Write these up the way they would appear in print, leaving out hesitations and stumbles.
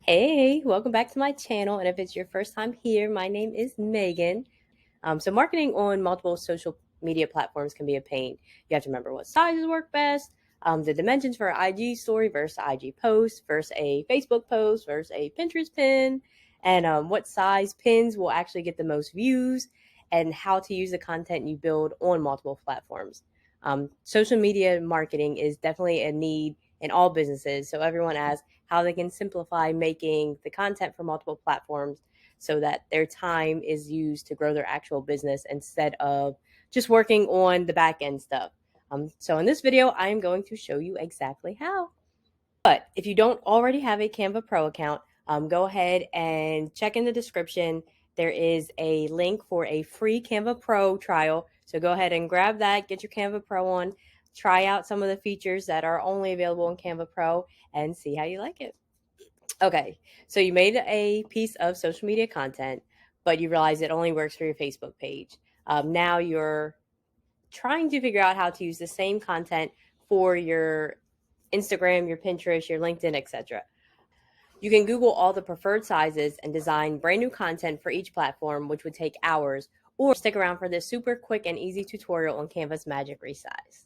Hey, welcome back to my channel. And if it's your first time here, my name is Megan. So, marketing on multiple social media platforms can be a pain. You have to remember what sizes work best, the dimensions for an IG story versus IG post versus a Facebook post versus a Pinterest pin, and what size pins will actually get the most views, and how to use the content you build on multiple platforms. Social media marketing is definitely a need in all businesses. So, everyone asks how they can simplify making the content for multiple platforms so that their time is used to grow their actual business instead of just working on the back end stuff. So in this video, I am going to show you exactly how. But if you don't already have a Canva Pro account, go ahead and check in the description. There is a link for a free Canva Pro trial. So go ahead and grab that, get your Canva Pro on, try out some of the features that are only available in Canva Pro, and see how you like it. Okay, so you made a piece of social media content, but you realize it only works for your Facebook page. Now you're trying to figure out how to use the same content for your Instagram, your Pinterest, your LinkedIn, etc. You can Google all the preferred sizes and design brand new content for each platform, which would take hours, or stick around for this super quick and easy tutorial on Canva's Magic Resize.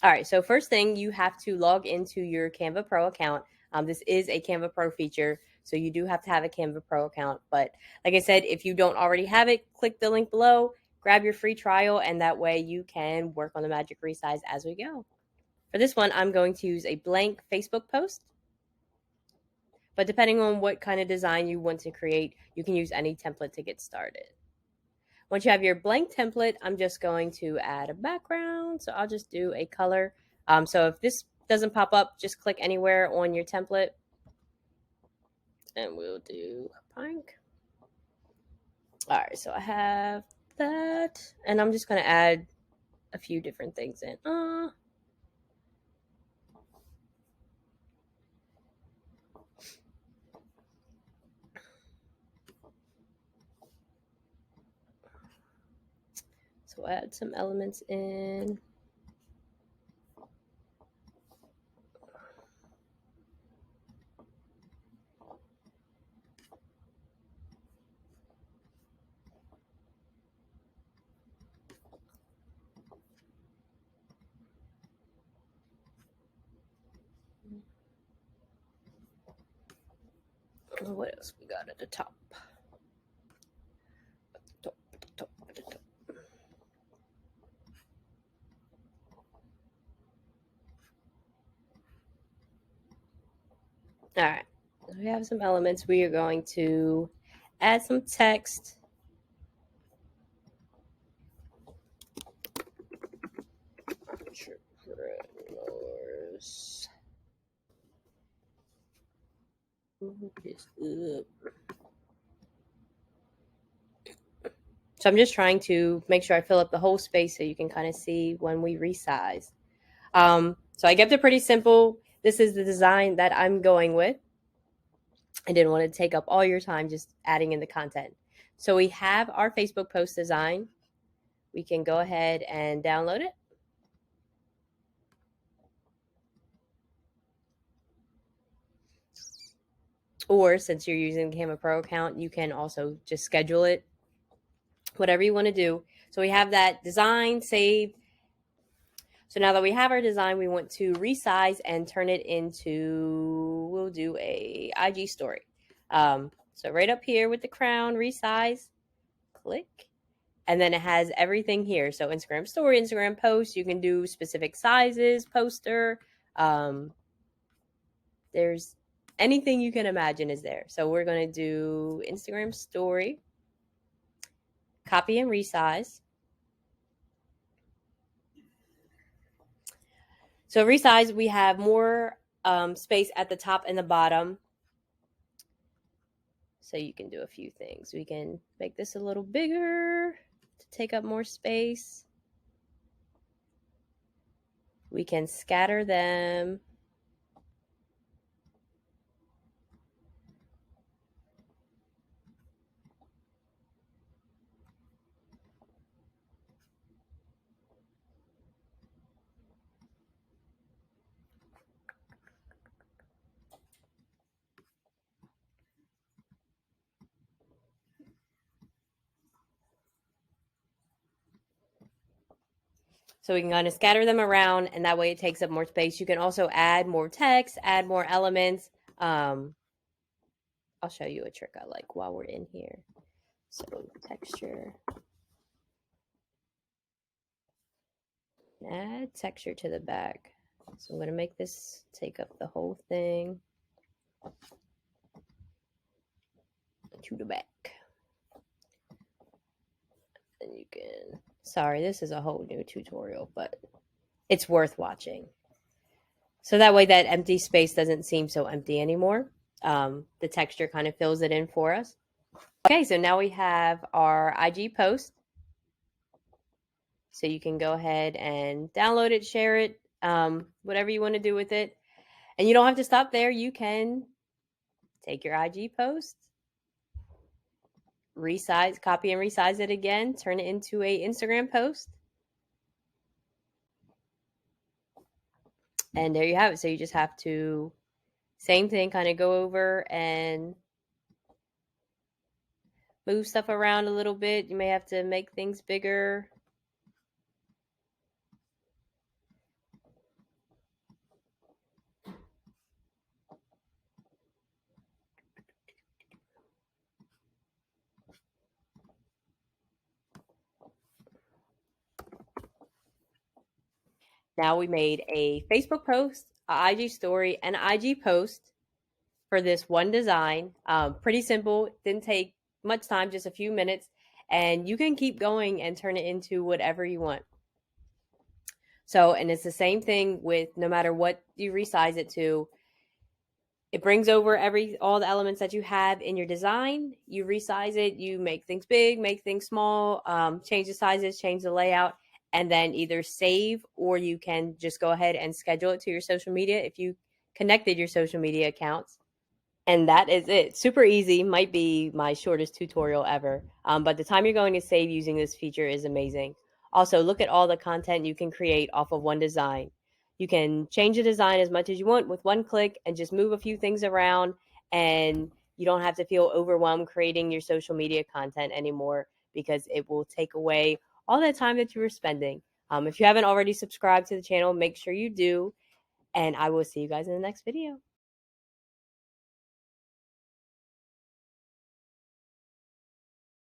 All right, so first thing, you have to log into your Canva Pro account. This is a Canva Pro feature, so you do have to have a Canva Pro account. But like I said, if you don't already have it, click the link below, grab your free trial, and that way you can work on the Magic Resize as we go. For this one, I'm going to use a blank Facebook post. But depending on what kind of design you want to create, you can use any template to get started. Once you have your blank template, I'm just going to add a background. So I'll just do a color. So if this doesn't pop up, just click anywhere on your template. And we'll do pink. All right, so I have that. And I'm just going to add a few different things in. So add some elements in. What else we got at the top? All right, so we have some elements. We are going to add some text. Entrepreneurs. So I'm just trying to make sure I fill up the whole space so you can kind of see when we resize. So I kept it pretty simple. This is the design that I'm going with. I didn't want to take up all your time just adding in the content. So we have our Facebook post design. We can go ahead and download it. Or since you're using the Canva Pro account, you can also just schedule it, whatever you want to do. So we have that design saved. So now that we have our design, we want to resize and turn it into, we'll do a IG story. So right up here with the crown, resize, click, and then it has everything here. So Instagram story, Instagram post, you can do specific sizes, poster. There's anything you can imagine is there. So we're going to do Instagram story, copy and resize. So resize, we have more space at the top and the bottom. So you can do a few things. We can make this a little bigger to take up more space. We can scatter them. So we can kind of scatter them around, and that way it takes up more space. You can also add more text, add more elements. I'll show you a trick I like while we're in here. So texture. Add texture to the back. So I'm going to make this take up the whole thing to the back. And you can, sorry, this is a whole new tutorial, but it's worth watching. So that way that empty space doesn't seem so empty anymore. The texture kind of fills it in for us. Okay, so now we have our IG post. So you can go ahead and download it, share it, whatever you want to do with it. And you don't have to stop there. You can take your IG post, resize, copy and resize it again, turn it into a Instagram post. And there you have it. So you just have to, same thing, kind of go over and move stuff around a little bit. You may have to make things bigger. Now we made a Facebook post, a IG story, and an IG post for this one design. Pretty simple. Didn't take much time, just a few minutes. And you can keep going and turn it into whatever you want. So, and it's the same thing with no matter what you resize it to. It brings over all the elements that you have in your design. You resize it. You make things big, make things small, change the sizes, change the layout, and then either save or you can just go ahead and schedule it to your social media if you connected your social media accounts. And that is it. Super easy. Might be my shortest tutorial ever. But the time you're going to save using this feature is amazing. Also, look at all the content you can create off of one design. You can change the design as much as you want with one click and just move a few things around, and you don't have to feel overwhelmed creating your social media content anymore because it will take away all that time that you were spending. If you haven't already subscribed to the channel, make sure you do. And I will see you guys in the next video.